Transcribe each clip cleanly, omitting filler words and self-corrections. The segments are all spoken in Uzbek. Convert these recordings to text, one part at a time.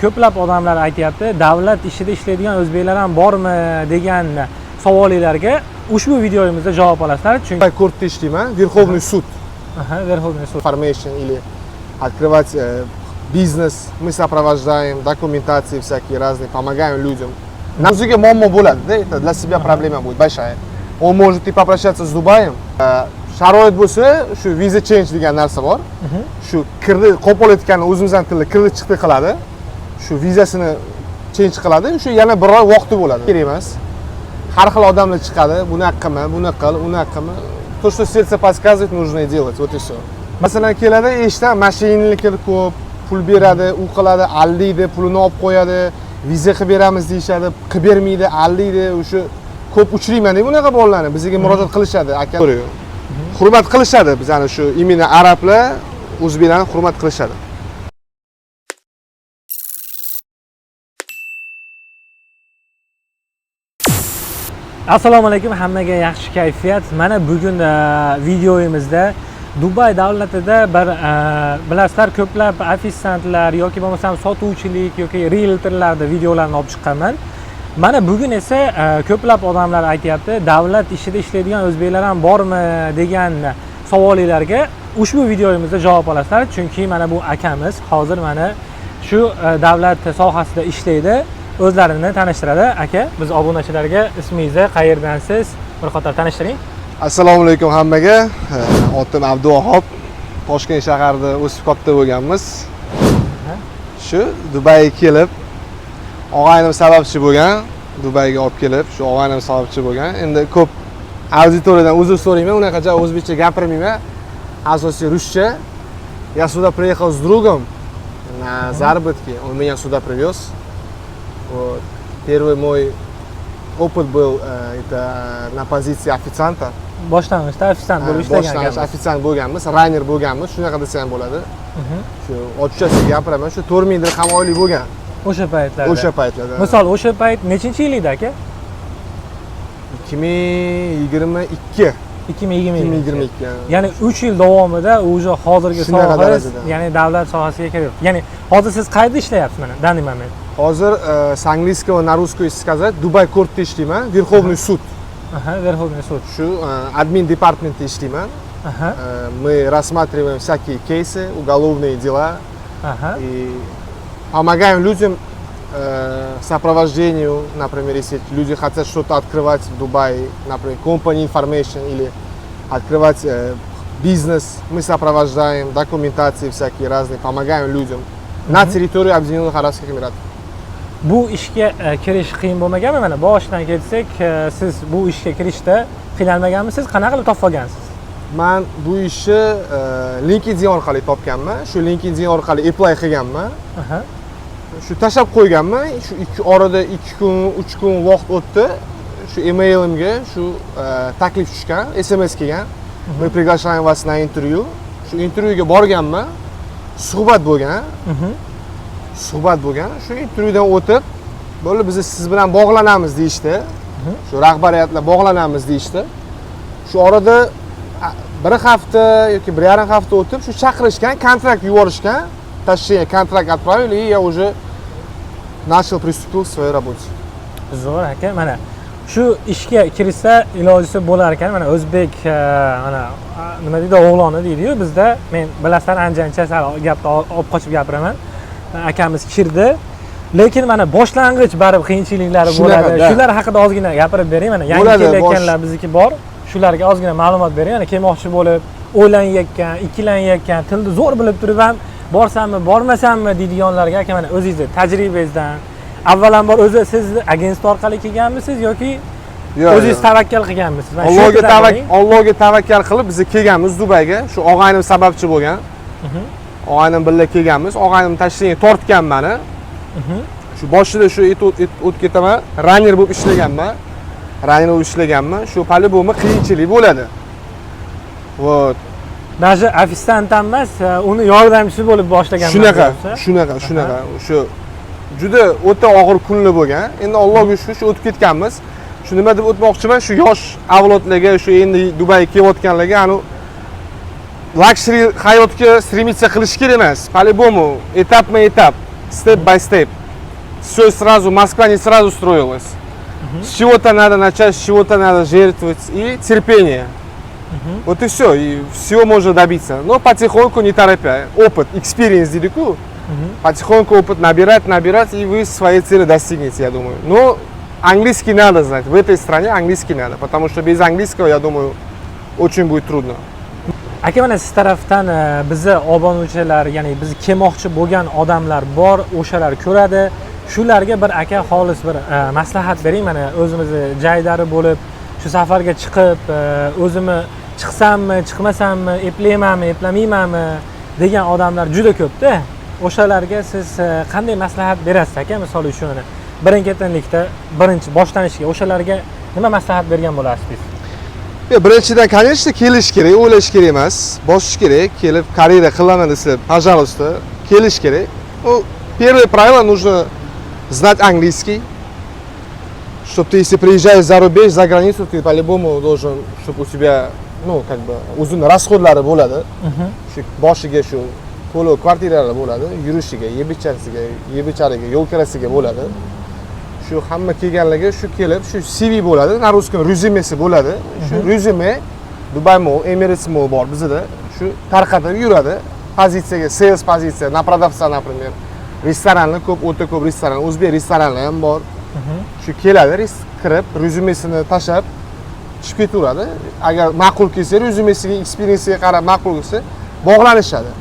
Ko'plab odamlar aytayapti, davlat ishida ishlaydigan o'zbeklar ham bormi degan savollarga ushbu videomizda javob olasizlar. Chunki Dubai Court ishlayman, Верховный суд. Верховный суд. Information или открывать бизнес, мы сопровождаем, документации всякие разные, помогаем людям. На языке мамма bo'ladi, это для себя проблема будет большая. Он может и попрощаться с Дубаем. Sharoit bo'lsa, shu visa change degan narsa bor. Shu kirdi qo'pol etganni o'zimizdan tilda kirdi chiqdi qiladi. Shu vizasini change qiladi. Shu yana bir oy vaqti bo'ladi. Kerak emas. Har xil odamlar chiqadi. Bunaqami, buni qil, unaqami. То, что сердце подсказывает, нужно делать. Вот и все. Masalan, keladi, eshitdan mashinaliklar ko'p, pul beradi, u qiladi, aldaydi, pulini olib qo'yadi, viza qilib beramiz deyshadi, qilib bermaydi, aldaydi, o'sha ko'p uchrayman deb bunaqa bolalarni bizga murojaat qilishadi, aka. Hurmat qilishadi, bizani shu imini arablar, o'zbeklarni hurmat qilishadi. Assalomu alaykum, hammaga yaxshi kayfiyat. Mana bugun videomizda Dubay davlatida bilasizlar, ko'plab ofitsiantlar yoki bo'lmasam sotuvchilik yoki realtorlarda videolarni olib chiqqanman. Mana bugun esa ko'plab odamlar aytayapti, davlat ishida ishlaydigan o'zbeklar ham bormi degan savollarga ushbu videomizda javob olasizlar. Chunki mana bu akamiz hozir mana shu davlat sohasida ishlaydi. O'zlarini tanishtiradi. Aka, biz obunachilarga ismingizni, qayerdansiz, bir qator tanishtiring. Assalomu alaykum hammaga. Otim Abduvahob. Toshkent shahrida o'sib katta bo'lganmiz. Shu Dubayga kelib, og'aynim sababchi bo'lgan. Dubayga olib kelib, shu og'aynim sababchi bo'lgan. Endi ko'p auditoriyadan uzr so'rayman, unaqacha o'zbekcha gapirmayman. Asosiy ruscha. Я сюда приехал с другом на заработки. Он меня сюда привез. Вот. Первый мой опыт был это на позиции официанта. Boshlang'ishda ofitsiant bo'lib ishlagan ekansiz. Ofitsiant bo'lganmiz, Rainer bo'lganmiz, shunaqa desa ham bo'ladi. Shu ochiqchasiga gapiraman, shu 4000 dirham oylik bo'lgan. O'sha paytlarda. O'sha paytlarda. Misol, o'sha payt nechinchi yil edi aka? 2022. 2022. Ya'ni 3 yil davomida o'sha hozirgi sohangiz, ya'ni davlat sohasiga kirib. Ya'ni hozir siz qayerda ishlayapsiz mana, данный момент? Hozir с английского на русский сказать, Dubai Court ishlayman, Верховный суд. Верховный суд. Shu admin departamentda ishlayman. Мы рассматриваем всякие кейсы, уголовные дела. И помогаем людям сопровождению, например, если люди хотят что-то открывать в Дубае, например, company information или открывать бизнес, мы сопровождаем, документации всякие разные, помогаем людям на территории Объединенных Арабских Эмиратов. Bu ishga kirish qiyin bo'lmaganmi? Mana boshidan ketsak, siz bu ishga kirishda qiynalmaganmisiz? Qanaqa qilib topib olgansiz? Men bu ishni LinkedIn orqali topganman. Shu LinkedIn orqali apply qilganman. Shu tashlab qo'yganman. Shu orada 2 kun, 3 kun vaqt o'tdi. Shu emailimga shu taklif tushgan, SMS kelgan. Мы приглашаем вас на интервью. Shu intervyuga borganman. Suhbat bo'lgan. Suhbat bo'lgan. Shu intervyudan o'tib, bo'ldi biz siz bilan bog'lanamiz deyishdi. Shu rahbariyatlar bog'lanamiz deyishdi. Shu orada bir hafta yoki 1,5 hafta o'tib, shu chaqirishgan, kontrakt yuborishgan. Точнее, kontrakt отправили, и я уже начал приступил к своей работе. Zo'r aka, mana shu ishga kirsa ilojisi bo'lar ekan. Mana o'zbek mana nima deydi, o'g'loni deydi-yu, bizda men bilasizlar anjancha sal gapni olib qochib gapiraman. Akamiz kirdi. Lekin mana boshlang'ich baribir qiyinchiliklari bo'ladi. Shular haqida ozgina gapirib bering. Mana yangi kelayotganlar bizniki bor. Shularga ozgina ma'lumot bering. Mana kelmoqchi bo'lib, o'ylanayotgan, ikkilanayotgan, tilni zo'r bilib turib ham borsammi, bormasammi deydiganlarga aka, mana o'zingizni tajribangizdan avvalambor o'zi siz agentlik orqali kelganmisiz yoki o'zingiz tavakkal qilganmisiz? Allohga tavakkal qilib biz kelganmiz Dubayga. Shu og'aynim sababchi bo'lgan. Og'aynim birga kelganmiz. Og'aynim tashlashga tortgan meni. Shu boshida shu o'tib ketaman, runner bo'lib ishlaganman. Shu по-любому qiyinchilik bo'ladi. Вот. Даже ofitsiant emas, uni yordamchisi bo'lib boshlagan. Shunaqa. Shu juda o'ta og'ir kunlar bo'lgan. Endi Allohga shukr, shu o'tib ketganmiz. Shu nima deb o'tmoqchiman, shu yosh avlodlarga, shu endi Dubayga kelayotganlarga, anu luxury hayotga stремиться qilish kerak emas. По-любому, etapma-etap. step by step. Все сразу, Москва не сразу строилась. С чего-то надо начать, с чего-то надо жертвовать. И терпение. Вот и все. И всего можно добиться. Но потихоньку, не торопя. Опыт, experience далеко. Потихоньку опыт набирать, и вы своей цели достигнете, я думаю. Но английский надо знать. В этой стране английский надо. Потому что без английского, я думаю, очень будет трудно. Aka, mana siz tarafdan bizni obunuvchilar, ya'ni biz kelmoqchi bo'lgan odamlar bor, o'shalar ko'radi. Shularga bir aka xolis bir maslahat bering. Mana o'zimizni jaydari bo'lib, shu safarga chiqib, o'zimni chiqsammi, chiqmasammi, eplaymanmi, eplamaymanmi degan odamlar juda ko'p-da. O'shalarga siz qanday maslahat berasiz aka? Misol uchun birin-ketinlikda birinchi boshlanishiga o'shalarga nima maslahat bergan bo'lasiz? Birinchidan, конечно, kelish kerak, o'ylash kerak emas. Bosish kerak, kelib karyera qilaman desa, пожалуйста, kelish kerak. Ну, первое правило, нужно знать английский. Чтобы ты, если приезжаешь за рубеж, за границу, ты по-любому должен, чтобы у тебя, ну, как бы, uzun расходlari bo'ladi. Shu boshiga shu to'lov kvartiralar bo'ladi, yurishiga, yeb ichariga, yo'l kirasiga bo'ladi. Shu hamma kelganligi shu kelib, shu CV bo'ladi, na russkом rezyumesi bo'ladi. Shu rezyume Dubai Mall, Emirates Mall bor bizda. Shu tarqatib yuradi. Pozitsiyaga, sales pozitsiya, na продавца, например. Restoranlar ko'p, o'ta ko'p restoran, o'zbek restoranlar ham bor. Shu keladi, kirib, rezyumesini tashab chiqib ketaveradi. Agar ma'qul kelsa, rezyumesiga, experiensiga qarab ma'qul kelsa, bog'lanishadi.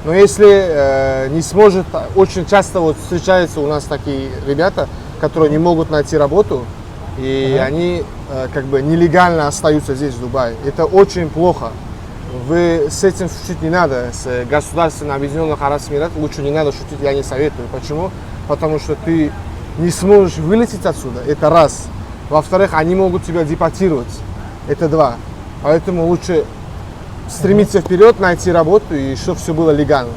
Но если не сможет, очень часто вот встречаются у нас такие ребята, которые не могут найти работу, и они как бы нелегально остаются здесь, в Дубае. Это очень плохо. Вы с этим шутить не надо. С государственным объединенных Арабских Эмиратов лучше не надо шутить, я не советую. Почему? Потому что ты не сможешь вылететь отсюда, это раз. Во-вторых, они могут тебя депортировать, это два. Поэтому лучше stремиться вперед, найти работу и чтобы все было легально.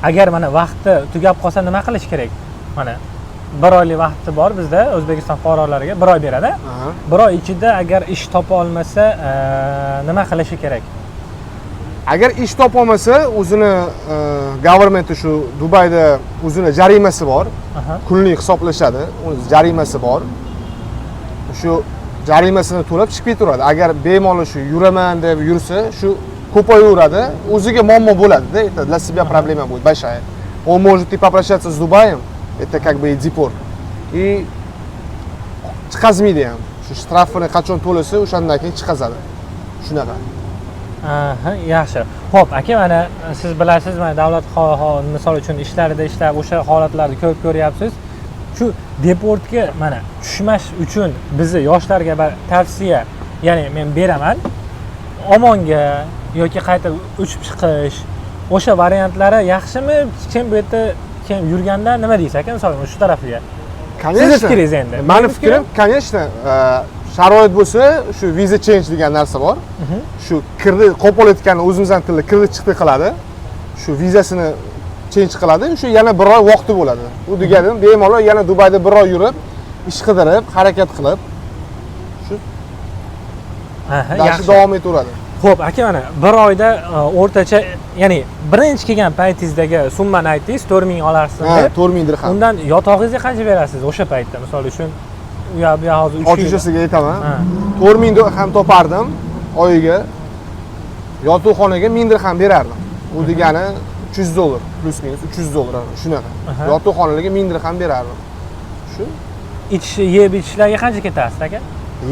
Agar mana vaqti tugab qolsa nima qilish kerak? Mana 1 oylik vaqti bor bizda O'zbekiston fuqarolariga 1 oy beradi. 1 oy ichida agar ish topa olmasa, nima qilishi kerak? Agar ish topa olmasa, o'zini governmenti shu Dubayda o'zini jarimasi bor. Kunlik hisoblashadi, o'z jarimasi bor. Shu jarimasini to'lab chiqib ketaveradi. Agar bemalol shu yuraman deb yursa, shu ko'payaveradi, o'ziga muammo bo'ladi-da, это для себя проблема будет большая. Он может и попрощаться с Дубаем, это как бы и депорт. И chiqazmaydi ham. Shu shtrafini qachon to'lasa, o'shandan keyin chiqazadi. Shunaqa. Yaxshi. Xo'p, aka, mana siz bilasiz, mana davlat misol uchun ishlarida ishlab o'sha holatlarni ko'p ko'ryapsiz. Shu deportga mana tushmash uchun bizni yoshlarga bir tavsiya, ya'ni men beraman. Omonga yoki qayta uchib chiqish, o'sha variantlari yaxshimi? Kim bu yerda kim yurganda nima deysiz aka, misol shu tarafiga? Конечно. Siz fikringiz endi. Meni fikrim, конечно, sharoit bo'lsa, shu visa change degan narsa bor. Shu kirdi, qo'polayotgan o'zimizdan tilda kirdi chiqdi qiladi. Shu vizasini change qiladi, shu yana 1 oy vaqti bo'ladi. U deganim bemalol yana Dubayda 1 oy yurib, ish qidirib, harakat qilib, shu yaxshi davom etaveradi. Xo'p, aka, mana 1 oyda o'rtacha, ya'ni birinchi kelgan paytingizdagi summani aytdingiz, 4000 olarsiz deb. 4000 dirham. Undan yotog'ingizga qancha berasiz o'sha paytda? Misol uchun u yoqda hozir 3 ochishasiga aytaman. 4000 dirham topardim oyiga. Yotoqxonaga 1000 dirham berardim. Bu degani $300 plus minus $300 shunaqa. Yotoqxonalarga 1000 dirham berardim. Shu yeb ichishlarga qancha ketasiz aka?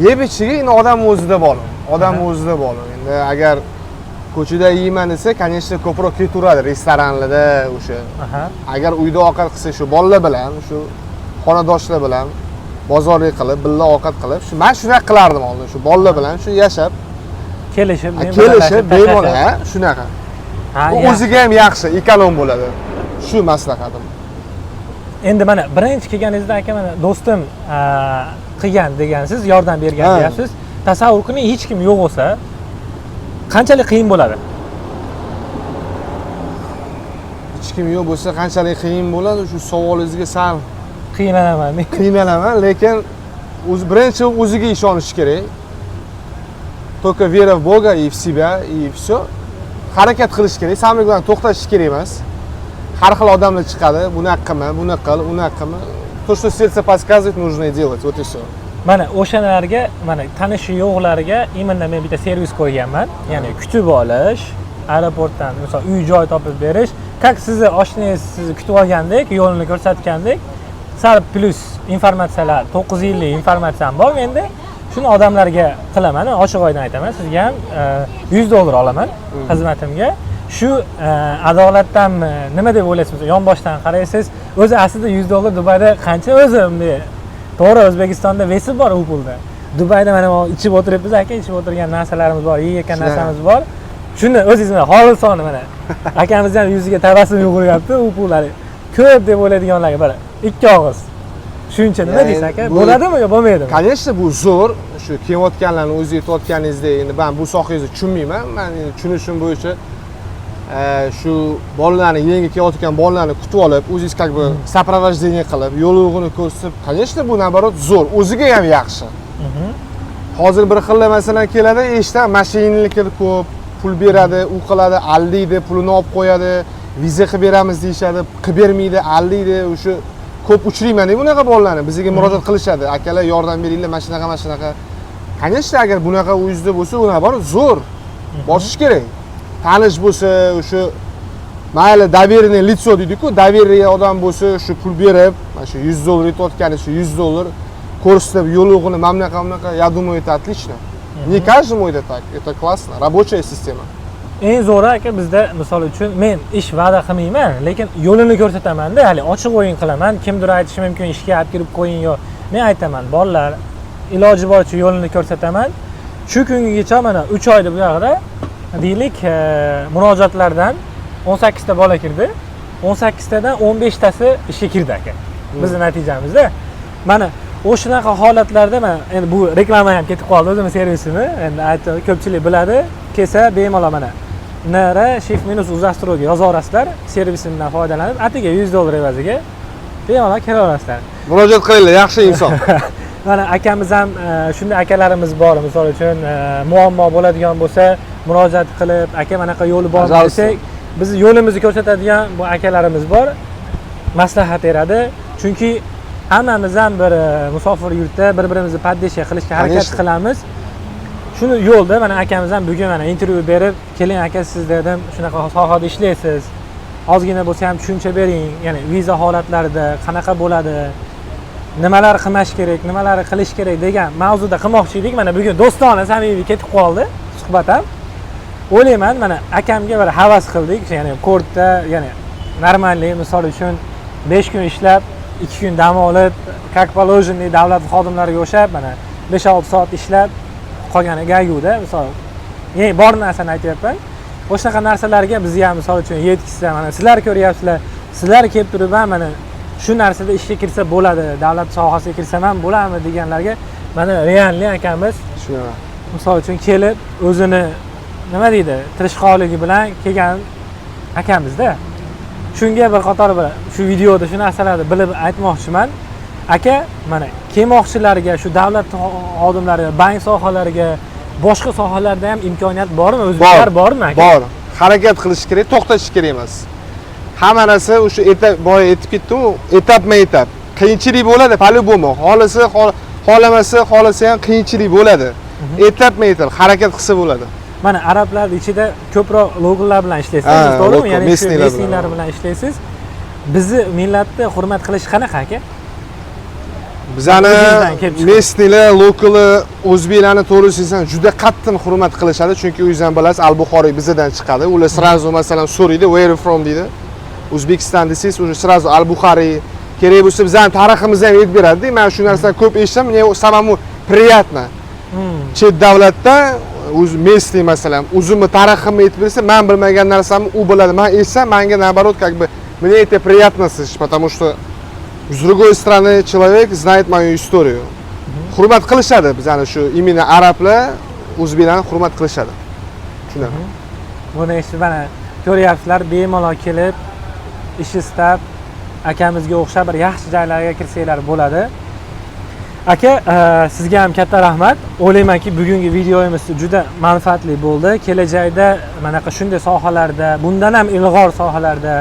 Yeb ichiga endi odam o'zida bog'liq. Odam o'zida bog'liq. Endi agar ko'chada yeyman desa, конечно, ko'proq ketaveradi restoranlarda o'sha. Agar uyda ovqat qilsa, shu bolalar bilan, shu xonadoshlar bilan bozorlik qilib, birga ovqat qilib, shu men shunaqa qilardim oldin, shu bolalar bilan shu yashab, kelishib, bemalol, shunaqa. Bu o'ziga ham yaxshi, ekonom bo'ladi. Shu maslahatim. Endi mana birinchi kelganingizda aka, mana do'stim qilgan degansiz, yordam bergan deyapsiz. Tasavvur qiling, hech kim yo'q bo'lsa, qanchalik qiyin bo'ladi? Hech kim yo'q bo'lsa, qanchalik qiyin bo'ladi? Shu savolingizga sal qiynalaman, lekin birinchi o'ziga ishonish kerak. Только вера в Бога и в себя, и все. Harakat qilish kerak, samimlikdan to'xtash kerak emas. har xil odamlar chiqadi, bunaqa qilma, bunaqa qil, unaqa qilma. То, что сердце подсказывает, нужно и делать. Вот и все. Mana o'shalarga, mana tanishi yo'qlarga imenda men bitta servis qo'yganman. Ya'ni kutib olish, aeroportdan misol uy-joy topib berish, как sizni oshnangiz sizni kutib olgandek, yo'lini ko'rsatgandek, sal plus informatsiyalar, 950 informatsiyam bor menda. Shuni odamlarga qilaman, ochiq oydan aytaman. Sizga ham $100 olaman xizmatimga. Shu adolatdanmi, nima deb o'ylaysiz? Yonboshdan qaraysiz, o'zi aslida $100 Dubayda qancha o'zi bunday. To'g'ri, O'zbekistonda vesi bor u pulda. Dubayda mana ichib o'tiribmiz, aka, ichib o'tirgan narsalarimiz bor, yeyotgan narsamiz bor. Shuni o'zingiz mana xolisona mana akamiz ham yuziga tabassum yuguryapti, u pullar ko'p deb o'ylaydiganlarga bir ikki og'iz. Shuncha nima deysiz aka? Bo'ladimi yo bo'lmaydimi? Конечно, bu zo'r. Shu kelayotganlarni o'zi aytayotganingizdek, endi men bu sohangizni tushunmayman. Men endi tushunishim bo'yicha shu bolalarni yangi kelayotgan bolalarni kutib olib, o'zingiz как бы сопровождение qilib, yo'lovini ko'rsatib, конечно, bu nabarot zo'r, o'ziga ham yaxshi. Hozir bir xillar masalan keladi, eshitdan mashinalari ko'p, pul beradi, u qiladi, aldaydi, pulini olib qo'yadi, viza qilib beramiz deyshadi, qilib bermaydi, aldaydi, o'sha ko'p uchrayman bunaqa bolalarni bizga murojaat qilishadi. Akalar yordam beringlar, mana shunaqa. Конечно, agar bunaqa o'zida bo'lsa, u nabarot zo'r. Boshish kerak. Tanish bo'lsa, o'sha mayli доверенное лицо deydi-ku, доверие odam bo'lsa, shu pul berib, mana shu $100 aytayotgani shu $100 ko'rsatib yo'lovini mamlaqa, я думаю, это отлично. Не каждому это так, это классно, рабочая система. Eng zo'ri aka bizda misol uchun men ish va'da qilmayman, lekin yo'lini ko'rsataman-da, hali ochiq o'yin qilaman. Kimdir aytishi mumkin, ishga olib kirib qo'ying yo. Men aytaman, bolalar iloji boricha yo'lini ko'rsataman. Shu kungacha mana 3 oyda bu yoqda deylik, murojaatlardan 18 ta bola kirdi. 18 tadan 15 tasi ishga kirdi aka. Bizning natijamizda. Mana o'shanaqa holatlarda men endi bu reklama ham ketib qoldi o'zimiz servisini. Endi ko'pchilik biladi. Kelsa bemalol mana nr-uzastroga yozaverasizlar, servisimdan foydalanib, atiga $100 evaziga bemalol kelaverasizlar. Murojaat qilinglar, yaxshi inson. Mana akamiz ham shunday akalarimiz bor, misol uchun muammo bo'ladigan bo'lsa, murojaat qilib, aka manaqa yo'li bor desak, biz yo'limizni ko'rsatadigan bu akalarimiz bor. Maslahat beradi. Chunki hammamiz ham bir musofir yurtda bir-birimizni poddeshiya qilishga harakat qilamiz. Shuni yo'lda mana akamiz ham bugun mana intervyu berib, keling aka siz dedim, shunaqa sohada ishlaysiz. Ozgina bo'lsa ham tushuncha bering, ya'ni viza holatlarida qanaqa bo'ladi, nimalar qilmash kerak, nimalar qilish kerak degan mavzuda qilmoqchi edik. Mana bugun do'stona, samimiy ketib qoldi suhbat ham. O'ylayman, mana akamga bir havas qildik, ya'ni kortda, ya'ni normalniy misol uchun 5 kun ishlab, 2 kun dam olib, как положено davlat xodimlariga o'xshab, mana 5-6 soat ishlab qolgani gaguda, misol. Ya'ni bor narsani aytyapman. O'shaqa narsalarga biz ham misol uchun yetkizsa, mana sizlar ko'ryapsizlar, sizlar kelib turib ham mana shu narsada ishga kirsa bo'ladi, davlat sohasiga kirsam ham bo'ladimi deganlarga mana realniy akamiz Tushunaman. misol uchun kelib o'zini nima deydi, tirishqoqligi bilan kelgan akamizda. Shunga bir qator bir shu videoda shu narsalarni bilib aytmoqchiman. Aka, mana kelmoqchilarga, shu davlat xodimlariga, bank sohalariga, boshqa sohalarda ham imkoniyat bormi? O'zbeklar bormi aka? Bor. Harakat qilish kerak, to'xtatish kerak emas. Hamma narsa o'sha boya aytib ketdim-ku, etap-etap. Qiyinchilik bo'ladi, по-любому. Xohlasa ham qiyinchilik bo'ladi. Etap-etap harakat qilsa bo'ladi. Mana arablar ichida ko'proq lokallar bilan ishlaysiz, to'g'rimi? Ya'ni mesnilar bilan ishlaysiz. Bizni millatni hurmat qilish qanaqa aka? Bizani mesnilar, lokali, o'zbeklarni to'g'risini juda qattiq hurmat qilishadi, chunki o'zingizdan bilasiz, Al-Buxoriy bizdan chiqadi. Ular srazu masalan so'raydi, where you from deydi. O'zbekiston desangiz, o'sha srazu Al-Buxoriy kerak bo'lsa bizning tariximizni ham aytib beradi. Men shu narsadan ko'p eshitdim, мне самому приятно. Chet davlatda o'z mesni masalan, o'zimni tariximni aytib bersa, men bilmagan narsamni u biladi. Men eshitsam, menga наоборот, как бы мне это приятно слышать, потому что с другой стороны человек знает мою историю. Hurmat qilishadi bizani shu imенно arablar, o'zbeklarni hurmat qilishadi. Tushunaman. Buni eshitib mana ko'ryapsizlar, bemalol kelib ish istab akamizga o'xshab bir yaxshi joylarga kirsanglar bo'ladi. Aka, sizga ham katta rahmat. O'ylaymanki, bugungi videomiz juda manfaatli bo'ldi. Kelajakda mana shunday sohalarda, bundan ham ilg'or sohalarda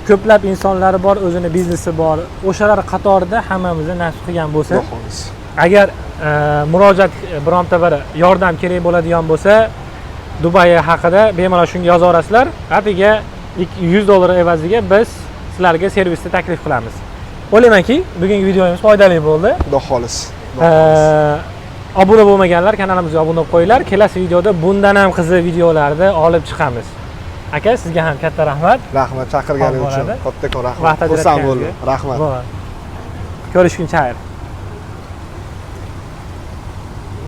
ko'plab insonlari bor, o'zini biznesi bor. O'shalar qatorida hammamizni nasib qilgan bo'lsa, Xudo xohlasa. agar murojaat bironta bir yordam kerak bo'ladigan bo'lsa, Dubay haqida bemalol shunga yozaverasizlar. Atiga $100 evaziga biz sizlarga servisni taklif qilamiz. O'ylaymanki, bugungi videomiz foydali bo'ldi. Xudo xohlasa. Obuna bo'lmaganlar kanalimizga obuna bo'lib qo'yinglar. Kelasi videoda bundan ham qiziq videolarni olib chiqamiz. Aka, sizga ham katta rahmat. Rahmat chaqirganing uchun. Kattakon rahmat. Vaqt Xursand ajratganingiz. bo'ldim. Rahmat. Ko'rishguncha xayr.